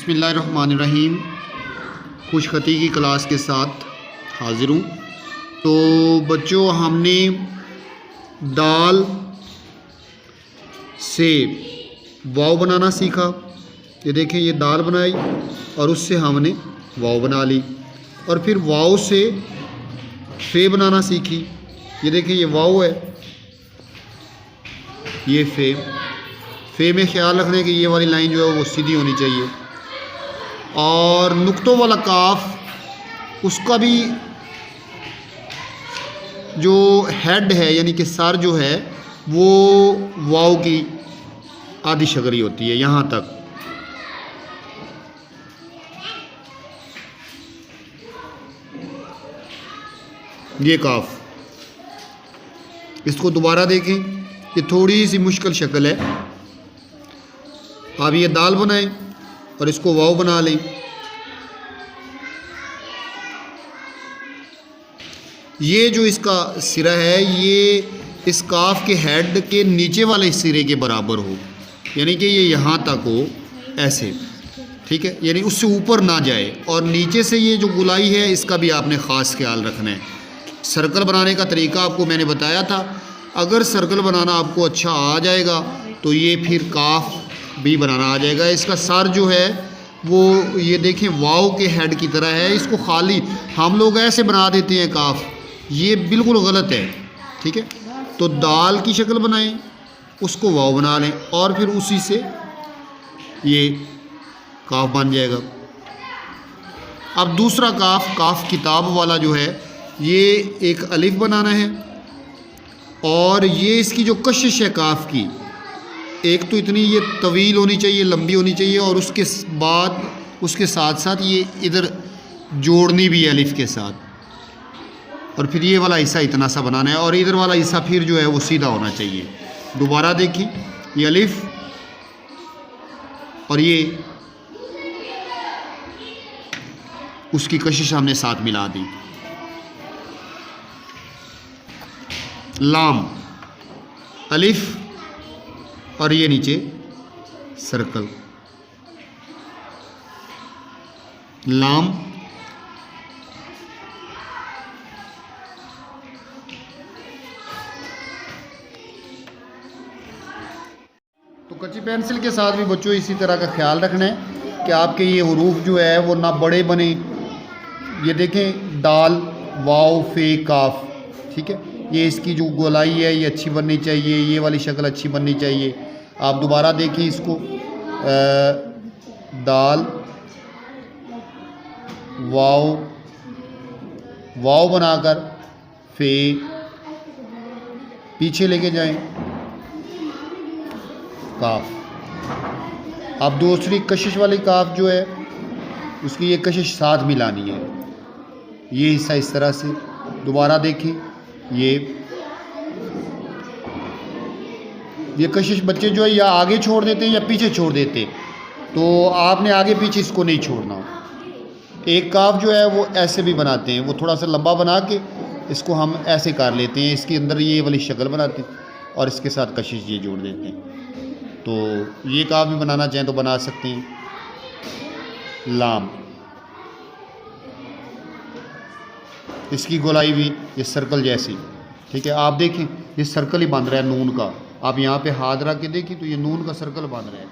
बिस्मिल्लाहिर्रहमानिर्रहीम। खुशखती की क्लास के साथ हाज़िर हूँ। तो बच्चों, हमने दाल से वाव बनाना सीखा। ये देखें, ये दाल बनाई और उससे हमने वाव बना ली। और फिर वाव से फे बनाना सीखी। ये देखें, ये वाव है, ये फे में ख्याल रखने कि ये वाली लाइन जो है वो सीधी होनी चाहिए। और नुक्तों वाला काफ, उसका भी जो हेड है यानी कि सर जो है वो वाव की आधी शक्ल होती है यहाँ तक। ये काफ, इसको दोबारा देखें, ये थोड़ी सी मुश्किल शक्ल है। आप ये दाल बनाएं और इसको वाव बना लें। ये जो इसका सिरा है ये इस काफ के हेड के नीचे वाले सिरे के बराबर हो, यानी कि ये यहाँ तक हो, ऐसे, ठीक है, यानी उससे ऊपर ना जाए। और नीचे से ये जो गुलाई है इसका भी आपने ख़ास ख्याल रखना है। सर्कल बनाने का तरीका आपको मैंने बताया था। अगर सर्कल बनाना आपको अच्छा आ जाएगा तो ये फिर काफ भी बनाना आ जाएगा। इसका सर जो है वो ये देखें वाव के हेड की तरह है। इसको खाली हम लोग ऐसे बना देते हैं काफ, ये बिल्कुल गलत है, ठीक है। तो दाल की शक्ल बनाएं, उसको वाव बना लें और फिर उसी से ये काफ बन जाएगा। अब दूसरा काफ, काफ किताब वाला जो है, ये एक अलिफ बनाना है। और ये इसकी जो कशिश है काफ की, एक तो इतनी ये तवील होनी चाहिए, लंबी होनी चाहिए, और उसके बाद उसके साथ साथ ये इधर जोड़नी भी है अलिफ के साथ। और फिर ये वाला हिस्सा इतना सा बनाना है और इधर वाला हिस्सा फिर जो है वो सीधा होना चाहिए। दोबारा देखिए, ये अलिफ और ये उसकी कशिश हमने साथ मिला दी। लाम, अलिफ और ये नीचे सर्कल, लाम, तो कच्ची पेंसिल के साथ भी बच्चों इसी तरह का ख्याल रखना है कि आपके ये हुरूफ जो है वो ना बड़े बने। ये देखें, दाल, वाव, फे, काफ, ठीक है। ये इसकी जो गोलाई है ये अच्छी बननी चाहिए, ये वाली शक्ल अच्छी बननी चाहिए। आप दोबारा देखिए इसको, दाल, वाव, वाव बनाकर फे, पीछे लेके जाएं, काफ। अब दूसरी कशिश वाली काफ जो है उसकी ये कशिश साथ मिलानी है, ये हिस्सा इस तरह से। दोबारा देखें, ये कशिश बच्चे जो है या आगे छोड़ देते हैं या पीछे छोड़ देते हैं, तो आपने आगे पीछे इसको नहीं छोड़ना। एक काफ जो है वो ऐसे भी बनाते हैं, वो थोड़ा सा लंबा बना के इसको हम ऐसे कर लेते हैं, इसके अंदर ये वाली शक्ल बनाते हैं और इसके साथ कशिश ये जोड़ देते हैं। तो ये काफ भी बनाना चाहें तो बना सकते हैं। लाम, इसकी गोलाई भी ये सर्कल जैसी, ठीक है। आप देखें, ये सर्कल ही बन रहा है नून का। आप यहाँ पे हाथ रख के देखिए तो ये नून का सर्कल बन रहा है।